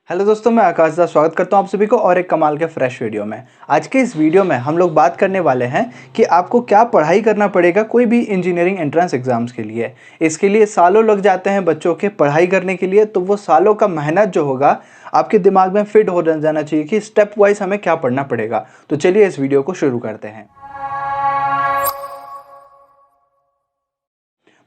Hello दोस्तों, मैं आकाश दास स्वागत करता हूं आप सभी को और एक कमाल के फ्रेश वीडियो में। आज के इस वीडियो में हम लोग बात करने वाले हैं कि आपको क्या पढ़ाई करना पड़ेगा कोई भी इंजीनियरिंग एंट्रेंस एग्जाम्स के लिए। इसके लिए सालों लग जाते हैं बच्चों के पढ़ाई करने के लिए, तो वो सालों का मेहनत जो होगा आपके दिमाग में फिट हो जाना चाहिए कि स्टेप वाइज हमें क्या पढ़ना पड़ेगा। तो चलिए इस वीडियो को शुरू करते हैं।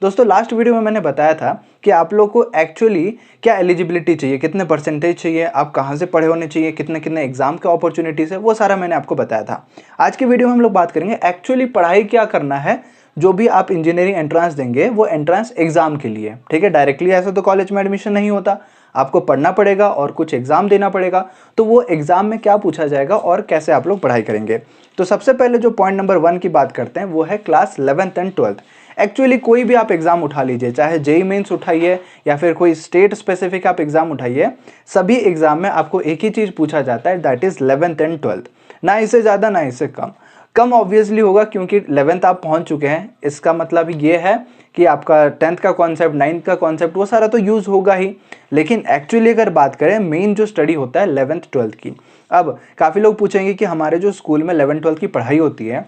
दोस्तों, लास्ट वीडियो में मैंने बताया था कि आप लोग को एक्चुअली क्या एलिजिबिलिटी चाहिए, कितने परसेंटेज चाहिए, आप कहाँ से पढ़े होने चाहिए, कितने कितने एग्जाम के अपॉर्चुनिटीज़ है, वो सारा मैंने आपको बताया था। आज की वीडियो में हम लोग बात करेंगे एक्चुअली पढ़ाई क्या करना है। जो भी आप इंजीनियरिंग एंट्रेंस देंगे वो एंट्रेंस एग्जाम के लिए, ठीक है। डायरेक्टली ऐसा तो कॉलेज में एडमिशन नहीं होता, आपको पढ़ना पड़ेगा और कुछ एग्जाम देना पड़ेगा। तो वो एग्जाम में क्या पूछा जाएगा और कैसे आप लोग पढ़ाई करेंगे। तो सबसे पहले जो पॉइंट नंबर 1 की बात करते हैं वो है class 11th and 12th। Actually कोई भी आप एग्जाम उठा लीजिए, चाहे जेई मेंस उठाइए या फिर कोई स्टेट स्पेसिफिक आप एग्जाम उठाइए, सभी एग्जाम में आपको एक ही चीज पूछा जाता है, that is 11th and 12th। ना इससे ज्यादा ना इससे कम। कम ऑब्वियसली होगा क्योंकि 11th आप पहुंच चुके हैं, इसका मतलब ये है कि आपका 10th का कॉन्सेप्ट, 9th का कॉन्सेप्ट वो सारा तो यूज होगा ही। लेकिन एक्चुअली अगर बात करें मेन जो स्टडी होता है 11th 12th की। अब काफी लोग पूछेंगे कि हमारे जो स्कूल में 11th 12th की पढ़ाई होती है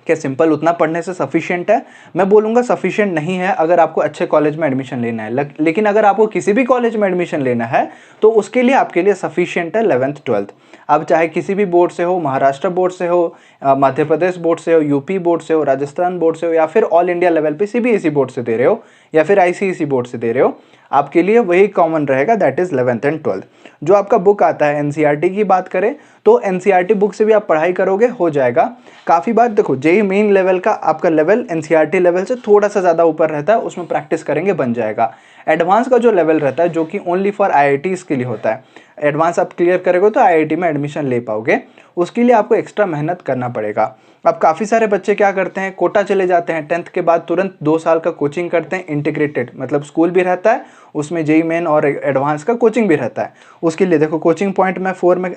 क्या सिंपल उतना पढ़ने से सफिशिएंट है? मैं बोलूँगा सफिशिएंट नहीं है अगर आपको अच्छे कॉलेज में एडमिशन लेना है। लेकिन अगर आपको किसी भी कॉलेज में एडमिशन लेना है तो उसके लिए आपके लिए सफिशिएंट है 11th 12th। अब चाहे किसी भी बोर्ड से हो, महाराष्ट्र बोर्ड से हो, मध्य प्रदेश बोर्ड से हो, यूपी बोर्ड से हो, राजस्थान बोर्ड से हो, या फिर ऑल इंडिया लेवल पे सीबीएसई बोर्ड से दे रहे हो या फिर आईसीएसई बोर्ड से दे रहे हो, आपके लिए वही कॉमन रहेगा, that is 11th and 12th। जो आपका बुक आता है एनसीईआरटी की बात करें तो एनसीईआरटी बुक से भी आप पढ़ाई करोगे, हो जाएगा। काफ़ी बार देखो जेईई मेन लेवल का आपका लेवल एनसीईआरटी लेवल से थोड़ा सा ज़्यादा ऊपर रहता है, उसमें प्रैक्टिस करेंगे बन जाएगा। एडवांस का जो लेवल रहता है जो कि ओनली फॉर आईआईटीज के लिए होता है, एडवांस आप क्लियर करोगे तो आईआईटी में एडमिशन ले पाओगे, उसके लिए आपको एक्स्ट्रा मेहनत करना पड़ेगा। अब काफ़ी सारे बच्चे क्या करते हैं, कोटा चले जाते हैं, 10th के बाद तुरंत 2 साल का कोचिंग करते हैं, इंटीग्रेटेड मतलब स्कूल भी रहता है उसमें जेईई मेन और एडवांस का कोचिंग भी रहता है। उसके लिए देखो कोचिंग पॉइंट मैं 4 में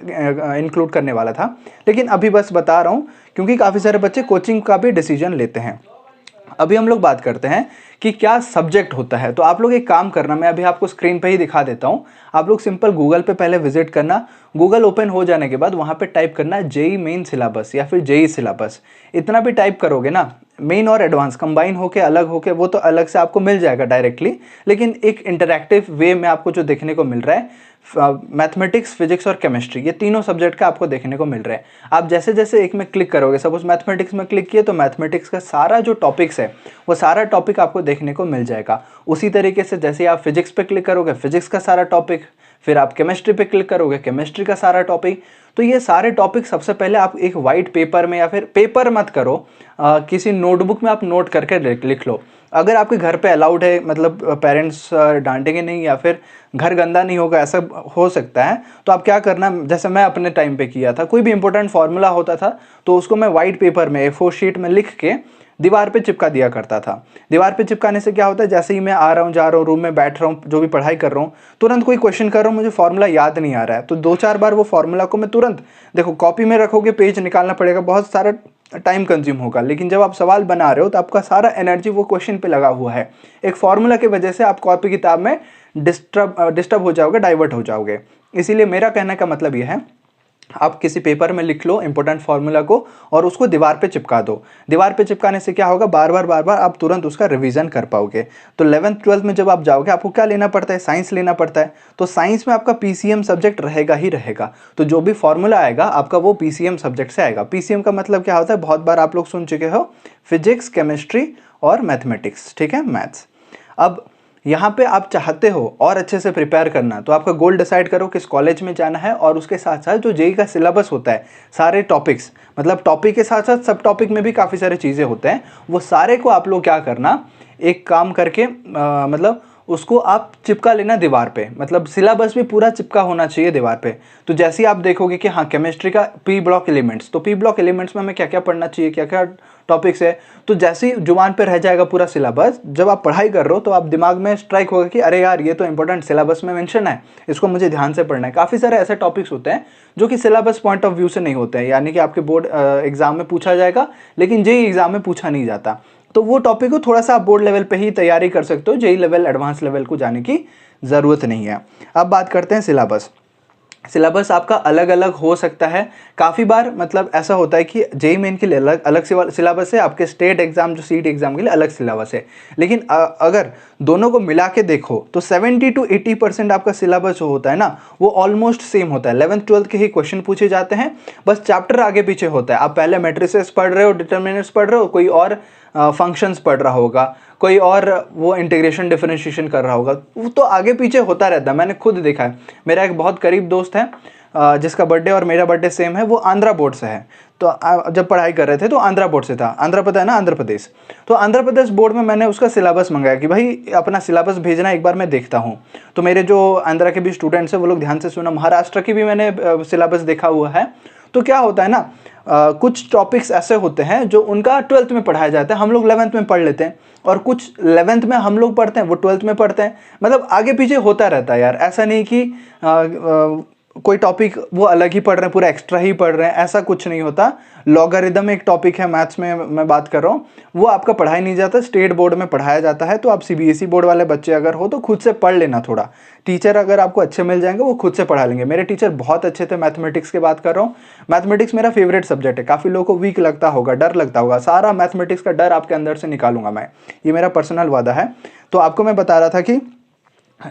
इंक्लूड करने वाला था, लेकिन अभी बस बता रहा हूँ क्योंकि काफ़ी सारे बच्चे कोचिंग का भी डिसीजन लेते हैं। अभी हम लोग बात करते हैं कि क्या सब्जेक्ट होता है। तो आप लोग एक काम करना, मैं अभी आपको स्क्रीन पे ही दिखा देता हूँ। आप लोग सिंपल गूगल पे पहले विजिट करना, गूगल ओपन हो जाने के बाद वहाँ पे टाइप करना जेईई मेन सिलेबस या फिर जेईई सिलेबस। इतना भी टाइप करोगे ना, मेन और एडवांस कंबाइन होके अलग होके वो तो अलग से आपको मिल जाएगा डायरेक्टली, लेकिन एक इंटरैक्टिव वे में आपको जो देखने को मिल रहा है, मैथमेटिक्स, फिजिक्स और केमिस्ट्री, ये तीनों सब्जेक्ट का आपको देखने को मिल रहा है। आप जैसे जैसे एक में क्लिक करोगे, सपोज मैथमेटिक्स में क्लिक किए तो मैथमेटिक्स का सारा जो टॉपिक्स है वो सारा टॉपिक आपको देखने को मिल जाएगा। उसी तरीके से जैसे आप फिजिक्स पे क्लिक करोगे, फिजिक्स का सारा टॉपिक, फिर आप केमिस्ट्री पे क्लिक करोगे, केमिस्ट्री का सारा टॉपिक। तो ये सारे टॉपिक सबसे पहले आप एक वाइट पेपर में, या फिर पेपर मत करो, किसी नोटबुक में आप नोट करके लिख लो। अगर आपके घर पे अलाउड है, मतलब पेरेंट्स डांटेंगे नहीं या फिर घर गंदा नहीं होगा, ऐसा हो सकता है, तो आप क्या करना, जैसे मैं अपने टाइम पे किया था, कोई भी इंपॉर्टेंट फार्मूला होता था तो उसको मैं वाइट पेपर में A4 शीट में लिख के दीवार पे चिपका दिया करता था। दीवार पे चिपकाने से क्या होता है, जैसे ही मैं आ रहा हूँ, जा रहा हूँ, रूम में बैठ रहा हूँ, जो भी पढ़ाई कर रहा हूँ, तुरंत कोई क्वेश्चन कर रहा हूँ, मुझे फॉर्मूला याद नहीं आ रहा है, तो 2-4 बार वो फॉर्मूला को मैं तुरंत, देखो कॉपी में रखोगे, पेज निकालना पड़ेगा, बहुत सारा टाइम कंज्यूम होगा, लेकिन जब आप सवाल बना रहे हो तो आपका सारा एनर्जी वो क्वेश्चन पे लगा हुआ है। एक फॉर्मूला की वजह से आप कॉपी किताब में डिस्टर्ब हो जाओगे, डाइवर्ट हो जाओगे। इसीलिए मेरा कहने का मतलब यह है, आप किसी पेपर में लिख लो इंपॉर्टेंट फार्मूला को और उसको दीवार पे चिपका दो। दीवार पे चिपकाने से क्या होगा, बार बार आप तुरंत उसका रिवीजन कर पाओगे। तो 11th 12th में जब आप जाओगे, आपको क्या लेना पड़ता है, साइंस लेना पड़ता है। तो साइंस में आपका पीसीएम सब्जेक्ट रहेगा ही रहेगा, तो जो भी फॉर्मूला आएगा आपका वो पीसीएम सब्जेक्ट से आएगा। पीसीएम का मतलब क्या होता है, बहुत बार आप लोग सुन चुके हो, फिजिक्स, केमिस्ट्री और मैथमेटिक्स, ठीक है, मैथ्स। अब यहाँ पे आप चाहते हो और अच्छे से प्रिपेयर करना, तो आपका गोल डिसाइड करो किस कॉलेज में जाना है, और उसके साथ साथ जो जेईई का सिलेबस होता है, सारे टॉपिक्स, मतलब टॉपिक के साथ साथ सब टॉपिक में भी काफ़ी सारी चीज़ें होते हैं, वो सारे को आप लोग क्या करना, एक काम करके मतलब उसको आप चिपका लेना दीवार पे, मतलब सिलेबस भी पूरा चिपका होना चाहिए दीवार पे। तो जैसे ही आप देखोगे कि हाँ केमिस्ट्री का पी ब्लॉक एलिमेंट्स, तो पी ब्लॉक एलिमेंट्स में हमें क्या क्या पढ़ना चाहिए, क्या क्या टॉपिक्स है, तो जैसे ही जुबान पे रह जाएगा पूरा सिलेबस, जब आप पढ़ाई कर रहे हो तो आप दिमाग में स्ट्राइक होगा कि अरे यार ये तो इंपॉर्टेंट सिलेबस में मेंशन है, इसको मुझे ध्यान से पढ़ना है। काफ़ी सारे ऐसे टॉपिक्स होते हैं जो कि सिलेबस पॉइंट ऑफ व्यू से नहीं होते हैं, यानी कि आपके बोर्ड एग्जाम में पूछा जाएगा लेकिन जेईई एग्जाम में पूछा नहीं जाता। तो वो टॉपिक को थोड़ा सा आप बोर्ड लेवल पे ही तैयारी कर सकते हो, जेईई लेवल, एडवांस लेवल को जाने की ज़रूरत नहीं है। अब बात करते हैं सिलेबस। सिलेबस आपका अलग अलग हो सकता है। काफ़ी बार मतलब ऐसा होता है कि जेईई मेन के लिए अलग अलग सिलेबस है, आपके स्टेट एग्जाम जो सीईटी एग्जाम के लिए अलग सिलेबस है। लेकिन अगर दोनों को मिला के देखो तो 70 to 80% आपका सिलेबस जो होता है ना वो ऑलमोस्ट सेम होता है। 11th 12th के ही क्वेश्चन पूछे जाते हैं, बस चैप्टर आगे पीछे होता है। आप पहले मैट्रिसेस पढ़ रहे हो, डिटर्मिनेंट्स पढ़ रहे हो, कोई और फंक्शंस पढ़ रहा होगा, कोई और वो इंटीग्रेशन डिफरेंशिएशन कर रहा होगा, वो तो आगे पीछे होता रहता है। मैंने खुद देखा है। मेरा एक बहुत करीब दोस्त है जिसका बर्थडे और मेरा बर्थडे सेम है, वो आंध्रा बोर्ड से है। तो जब पढ़ाई कर रहे थे तो आंध्रा बोर्ड से था। आंध्रा पता है ना, आंध्र प्रदेश। तो आंध्र प्रदेश बोर्ड में मैंने उसका सिलेबस मंगाया कि भाई अपना सिलेबस भेजना, एक बार मैं देखता हूँ। तो मेरे जो आंध्रा के भी स्टूडेंट्स हैं वो लोग ध्यान से सुना। महाराष्ट्र की भी मैंने सिलेबस देखा हुआ है। तो क्या होता है ना, कुछ टॉपिक्स ऐसे होते हैं जो उनका 12th में पढ़ाया जाता है, हम लोग 11th में पढ़ लेते हैं, और कुछ 11th में हम लोग पढ़ते हैं वो 12th में पढ़ते हैं। मतलब आगे पीछे होता रहता है यार। ऐसा नहीं कि कोई टॉपिक वो अलग ही पढ़ रहे हैं, पूरा एक्स्ट्रा ही पढ़ रहे हैं, ऐसा कुछ नहीं होता। लॉगरिदम एक टॉपिक है मैथ्स में, मैं बात कर रहा हूँ, वो आपका पढ़ाई नहीं जाता, स्टेट बोर्ड में पढ़ाया जाता है। तो आप सीबीएसई बोर्ड वाले बच्चे अगर हो तो खुद से पढ़ लेना थोड़ा। टीचर अगर आपको अच्छे मिल जाएंगे वो खुद से पढ़ा लेंगे। मेरे टीचर बहुत अच्छे थे, मैथमेटिक्स की बात कर रहा हूँ। मैथमेटिक्स मेरा फेवरेट सब्जेक्ट है। काफ़ी लोगों को वीक लगता होगा, डर लगता होगा, सारा मैथमेटिक्स का डर आपके अंदर से निकालूंगा मैं, ये मेरा पर्सनल वादा है। तो आपको मैं बता रहा था कि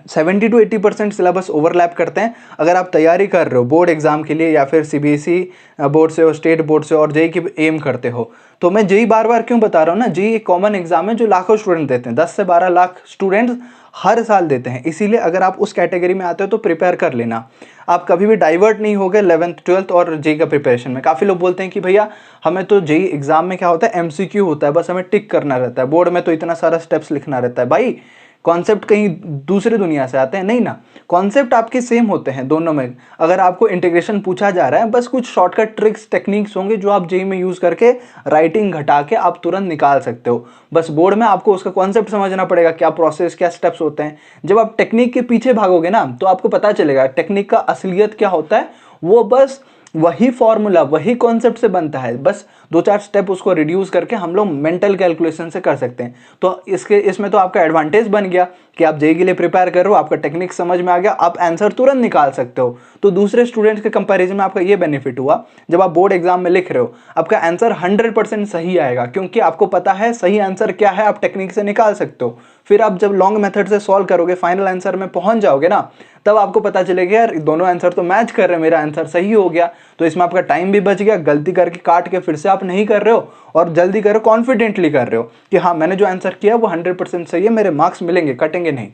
70 to 80% सिलेबस ओवरलैप करते हैं। अगर आप तैयारी कर रहे हो बोर्ड एग्जाम के लिए, या फिर सीबीएसई बोर्ड से हो, स्टेट बोर्ड से, और जेईई की एम करते हो, तो मैं जेईई बार बार क्यों बता रहा हूँ ना, जेईई एक कॉमन एग्जाम है जो लाखों स्टूडेंट देते हैं, 10 से 12 लाख स्टूडेंट्स हर साल देते हैं। इसीलिए अगर आप उस कैटेगरी में आते हो तो प्रिपेयर कर लेना। आप कभी भी डाइवर्ट नहीं होगे 11th 12th और जेईई का प्रिपरेशन में। काफ़ी लोग बोलते हैं कि भैया हमें तो जेईई एग्जाम में क्या होता है, एमसीक्यू होता है, बस हमें टिक करना रहता है, बोर्ड में तो इतना सारा स्टेप्स लिखना रहता है। भाई कॉन्सेप्ट कहीं दूसरे दुनिया से आते हैं नहीं ना, कॉन्सेप्ट आपके सेम होते हैं दोनों में। अगर आपको इंटीग्रेशन पूछा जा रहा है, बस कुछ शॉर्टकट ट्रिक्स टेक्निक्स होंगे जो आप जेईई में यूज़ करके राइटिंग घटा के आप तुरंत निकाल सकते हो। बस बोर्ड में आपको उसका कॉन्सेप्ट समझना पड़ेगा, क्या प्रोसेस, क्या स्टेप्स होते हैं। जब आप टेक्निक के पीछे भागोगे ना तो आपको पता चलेगा टेक्निक का असलियत क्या होता है। वो बस वही फॉर्मूला, वही कॉन्सेप्ट से बनता है, बस 2-4 स्टेप उसको रिड्यूस करके हम लोग मेंटल कैलकुलेशन से कर सकते हैं। तो इसमें तो आपका एडवांटेज बन गया कि आप जेईई के लिए प्रिपेयर कर रहे हो, आपका टेक्निक समझ में आ गया, आप आंसर तुरंत निकाल सकते हो। तो दूसरे स्टूडेंट्स के कंपैरिजन में आपका ये बेनिफिट हुआ, जब आप बोर्ड एग्जाम में लिख रहे हो आपका आंसर 100% सही आएगा, क्योंकि आपको पता है सही आंसर क्या है, आप टेक्निक से निकाल सकते हो। फिर आप जब लॉन्ग मेथड से सॉल्व करोगे, फाइनल आंसर में पहुंच जाओगे ना, तब आपको पता चलेगा यार दोनों आंसर तो मैच कर रहे हैं, मेरा आंसर सही हो गया। तो इसमें आपका टाइम भी बच गया, गलती करके काट के फिर से आप नहीं कर रहे हो, और जल्दी कर रहे हो, कॉन्फिडेंटली कर रहे हो कि हाँ मैंने जो आंसर किया वो 100% सही है, मेरे मार्क्स मिलेंगे, कटेंगे नहीं।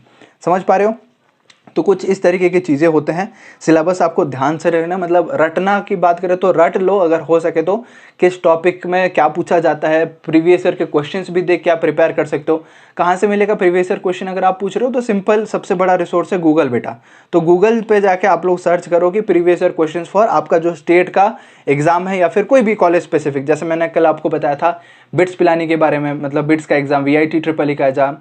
समझ पा रहे हो? तो कुछ इस तरीके की चीज़ें होते हैं। सिलेबस आपको ध्यान से रखना, मतलब रटना की बात करें तो रट लो अगर हो सके तो, किस टॉपिक में क्या पूछा जाता है, प्रीवियस ईयर के क्वेश्चंस भी देख के आप प्रिपेयर कर सकते हो। कहाँ से मिलेगा प्रीवियस ईयर क्वेश्चन अगर आप पूछ रहे हो तो सिंपल सबसे बड़ा रिसोर्स है गूगल बेटा। तो गूगल पे जाके आप लोग सर्च करो कि प्रीवियस ईयर क्वेश्चन फॉर आपका जो स्टेट का एग्जाम है या फिर कोई भी कॉलेज स्पेसिफिक। जैसे मैंने कल आपको बताया था बिट्स पिलानी के बारे में, मतलब बिट्स का एग्जाम, VIT ट्रिपल का एग्जाम,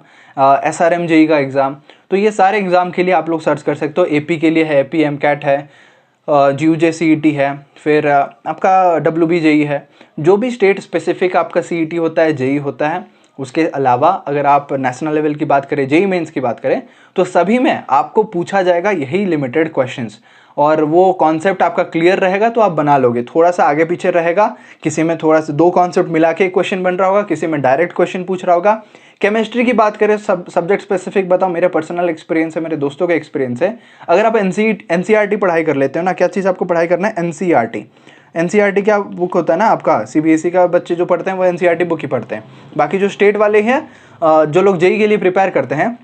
SRM जेईई का एग्जाम। तो ये सारे एग्जाम के लिए आप लोग सर्च कर सकते हो। AP के लिए है, AP MCAT है, GUJ CET है, फिर आपका WB जेईई है। जो भी स्टेट स्पेसिफिक आपका CET होता है, जेईई होता है। उसके अलावा अगर आप नेशनल लेवल की बात करें, जेईई मेंस की बात करें, तो सभी में आपको पूछा जाएगा यही लिमिटेड क्वेश्चंस, और वो कॉन्सेप्ट आपका क्लियर रहेगा तो आप बना लोगे। थोड़ा सा आगे पीछे रहेगा, किसी में थोड़ा सा 2 कॉन्सेप्ट मिला के क्वेश्चन बन रहा होगा, किसी में डायरेक्ट क्वेश्चन पूछ रहा होगा। केमिस्ट्री की बात करें, सब्जेक्ट स्पेसिफिक बताओ, मेरा पर्सनल एक्सपीरियंस है, मेरे दोस्तों का एक्सपीरियंस है। अगर आप NCERT पढ़ाई कर लेते हो ना, क्या चीज़ आपको पढ़ाई करना है, NCERT क्या बुक होता है ना आपका, CBSE का बच्चे जो पढ़ते हैं वो NCERT बुक ही पढ़ते हैं। बाकी जो स्टेट वाले हैं, जो लोग जेईई के लिए प्रिपेयर करते हैं,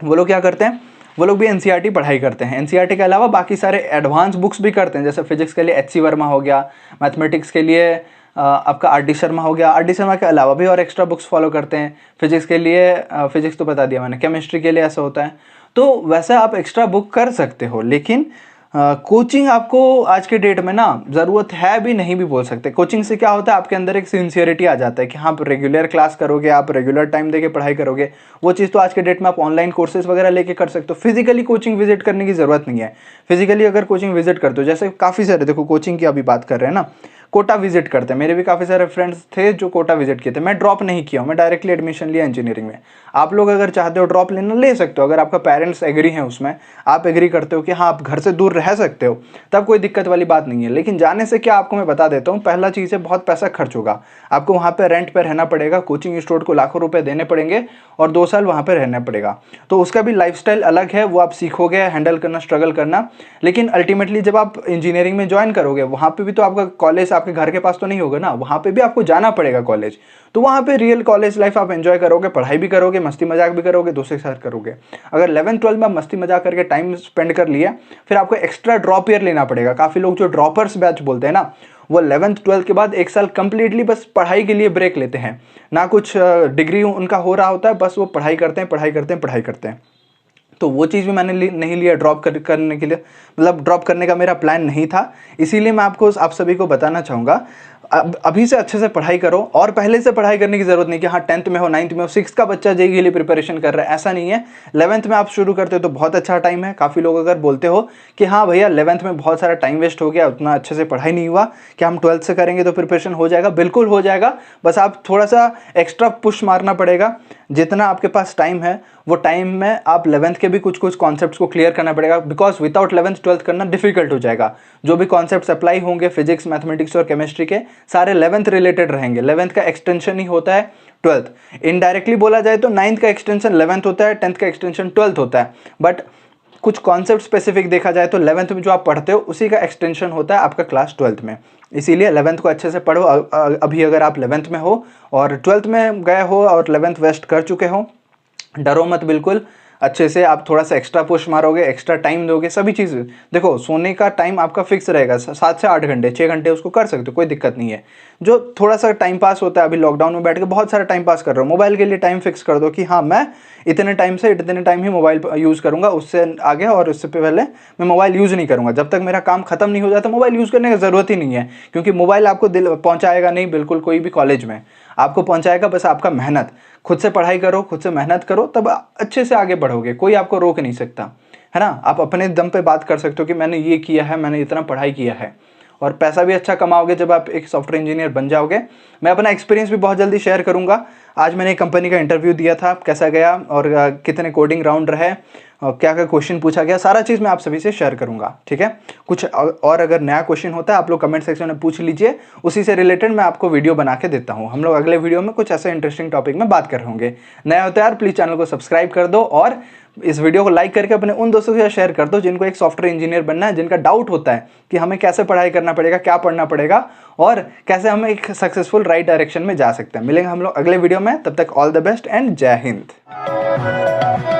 वो लोग क्या करते हैं, वो लोग भी NCERT पढ़ाई करते हैं। NCERT के अलावा बाकी सारे एडवांस बुक्स भी करते हैं। जैसे फिजिक्स के लिए HC वर्मा हो गया, मैथमेटिक्स के लिए आपका RD शर्मा हो गया। RD शर्मा के अलावा भी और एक्स्ट्रा बुक्स फॉलो करते हैं। फिजिक्स के लिए फिजिक्स तो बता दिया मैंने, केमिस्ट्री के लिए ऐसा होता है। तो वैसे आप एक्स्ट्रा बुक कर सकते हो, लेकिन कोचिंग आपको आज के डेट में ना ज़रूरत है भी, नहीं भी बोल सकते। कोचिंग से क्या होता है, आपके अंदर एक सिंसियरिटी आ जाता है कि हाँ आप रेगुलर क्लास करोगे, आप रेगुलर टाइम देके पढ़ाई करोगे। वो चीज़ तो आज के डेट में आप ऑनलाइन कोर्सेज वगैरह लेके कर सकते हो। फिजिकली कोचिंग विजिट करने की ज़रूरत नहीं है। फिजिकली अगर कोचिंग विजिट करते हो, जैसे काफ़ी सारे, देखो कोचिंग की अभी बात कर रहे हैं ना, कोटा विजिट करते हैं। मेरे भी काफ़ी सारे फ्रेंड्स थे जो कोटा विजिट किए थे। मैं ड्रॉप नहीं किया हूँ, मैं डायरेक्टली एडमिशन लिया इंजीनियरिंग में। आप लोग अगर चाहते हो ड्रॉप लेना ले सकते हो, अगर आपका पेरेंट्स एग्री हैं उसमें, आप एग्री करते हो कि हाँ आप घर से दूर रह सकते हो, तब कोई दिक्कत वाली बात नहीं है। लेकिन जाने से क्या आपको मैं बता देता हूँ, पहला चीज़ है बहुत पैसा खर्च होगा, आपको वहाँ पर रेंट पर रहना पड़ेगा, कोचिंग इंस्टीट्यूट को लाखों रुपये देने पड़ेंगे और 2 साल वहाँ पर रहना पड़ेगा। तो उसका भी लाइफस्टाइल अलग है, वो आप सीखोगे हैंडल करना, स्ट्रगल करना। लेकिन अल्टीमेटली जब आप इंजीनियरिंग में ज्वाइन करोगे, वहाँ पे भी तो आपका कॉलेज आपके घर के पास तो नहीं होगा ना, वहाँ पे भी आपको जाना पड़ेगा कॉलेज। तो वहाँ पे रियल कॉलेज लाइफ आप एंजॉय करोगे, पढ़ाई भी करोगे, मस्ती मजाक भी करोगे, दोस्तों के साथ करोगे। अगर 11th-12 में आप मस्ती मजाक करके टाइम स्पेंड कर लिया, फिर आपको एक्स्ट्रा ड्रॉप ईयर लेना पड़ेगा। काफ़ी लोग जो ड्रॉपर्स बैच बोलते हैं ना, वो 11th-12 के बाद 1 साल कंप्लीटली बस पढ़ाई के लिए ब्रेक लेते हैं, ना कुछ डिग्री उनका हो रहा होता है, बस वो पढ़ाई करते हैं, पढ़ाई करते हैं, पढ़ाई करते हैं। तो वो चीज़ भी मैंने नहीं लिया ड्रॉप करने के लिए, मतलब ड्रॉप करने का मेरा प्लान नहीं था। इसीलिए मैं आप सभी को बताना चाहूँगा, अभी से अच्छे से पढ़ाई करो। और पहले से पढ़ाई करने की ज़रूरत नहीं कि हाँ 10th में हो, 9th में हो, 6th का बच्चा जेईई के लिए प्रिपरेशन कर रहा है, ऐसा नहीं है। 11th में आप शुरू करते हो तो बहुत अच्छा टाइम है। काफ़ी लोग अगर बोलते हो कि हाँ भैया 11th में बहुत सारा टाइम वेस्ट हो गया, उतना अच्छे से पढ़ाई नहीं हुआ, कि हम 12th से करेंगे तो प्रिपरेशन हो जाएगा, बिल्कुल हो जाएगा। बस आप थोड़ा सा एक्स्ट्रा पुश मारना पड़ेगा। जितना आपके पास टाइम है वो टाइम में आप 11th के भी कुछ कॉन्सेप्ट्स को क्लियर करना पड़ेगा, बिकॉज विदाउट 11th-12th करना डिफिकल्ट हो जाएगा। जो भी कॉन्सेप्ट्स अप्लाई होंगे फिजिक्स, मैथमेटिक्स और केमिस्ट्री के, सारे 11th रिलेटेड रहेंगे। 11th का एक्सटेंशन ही होता है 12th। इनडायरेक्टली बोला जाए तो 9th का एक्सटेंशन 11th होता है, 10th का एक्सटेंशन 12th होता है। बट कुछ कॉन्सेप्ट स्पेसिफिक देखा जाए तो 11th में जो आप पढ़ते हो उसी का एक्सटेंशन होता है आपका क्लास 12th में। इसीलिए 11th को अच्छे से पढ़ो। अभी अगर आप 11th में हो और 12th में गए हो और 11th वेस्ट कर चुके हो, डरो मत बिल्कुल। अच्छे से आप थोड़ा सा एक्स्ट्रा पुश मारोगे, एक्स्ट्रा टाइम दोगे, सभी चीज़। देखो सोने का टाइम आपका फिक्स रहेगा, 7 से 8 घंटे, 6 घंटे उसको कर सकते हो, कोई दिक्कत नहीं है। जो थोड़ा सा टाइम पास होता है, अभी लॉकडाउन में बैठ के बहुत सारा टाइम पास कर रहे हो, मोबाइल के लिए टाइम फिक्स कर दो कि हाँ मैं इतने टाइम से इतने टाइम ही मोबाइल यूज़ करूँगा, उससे आगे और उससे पहले मैं मोबाइल यूज़ नहीं करूँगा। जब तक मेरा काम खत्म नहीं हो जाता मोबाइल यूज़ करने की ज़रूरत ही नहीं है, क्योंकि मोबाइल आपको दिल पहुँचाएगा नहीं बिल्कुल कोई भी कॉलेज में। आपको पहुँचाएगा बस आपका मेहनत। खुद से पढ़ाई करो, खुद से मेहनत करो, तब अच्छे से आगे बढ़ोगे, कोई आपको रोक नहीं सकता, है ना। आप अपने दम पे बात कर सकते हो कि मैंने ये किया है, मैंने इतना पढ़ाई किया है। और पैसा भी अच्छा कमाओगे जब आप एक सॉफ्टवेयर इंजीनियर बन जाओगे। मैं अपना एक्सपीरियंस भी बहुत जल्दी शेयर करूंगा। आज मैंने एक कंपनी का इंटरव्यू दिया था, कैसा गया और कितने कोडिंग राउंड रहे और क्या क्या क्वेश्चन पूछा गया, सारा चीज़ मैं आप सभी से शेयर करूंगा, ठीक है। कुछ और अगर नया क्वेश्चन होता है आप लोग कमेंट सेक्शन में पूछ लीजिए, उसी से रिलेटेड मैं आपको वीडियो बना के देता हूँ। हम लोग अगले वीडियो में कुछ ऐसे इंटरेस्टिंग टॉपिक में बात कर रहे होंगे। नया होता है यार, प्लीज़ चैनल को सब्सक्राइब कर दो और इस वीडियो को लाइक करके अपने उन दोस्तों के साथ शेयर कर दो जिनको एक सॉफ्टवेयर इंजीनियर बनना है, जिनका डाउट होता है कि हमें कैसे पढ़ाई करना पड़ेगा, क्या पढ़ना पड़ेगा और कैसे हम एक सक्सेसफुल राइट डायरेक्शन में जा सकते हैं। मिलेंगे हम लोग अगले वीडियो में, तब तक ऑल द बेस्ट एंड जय हिंद।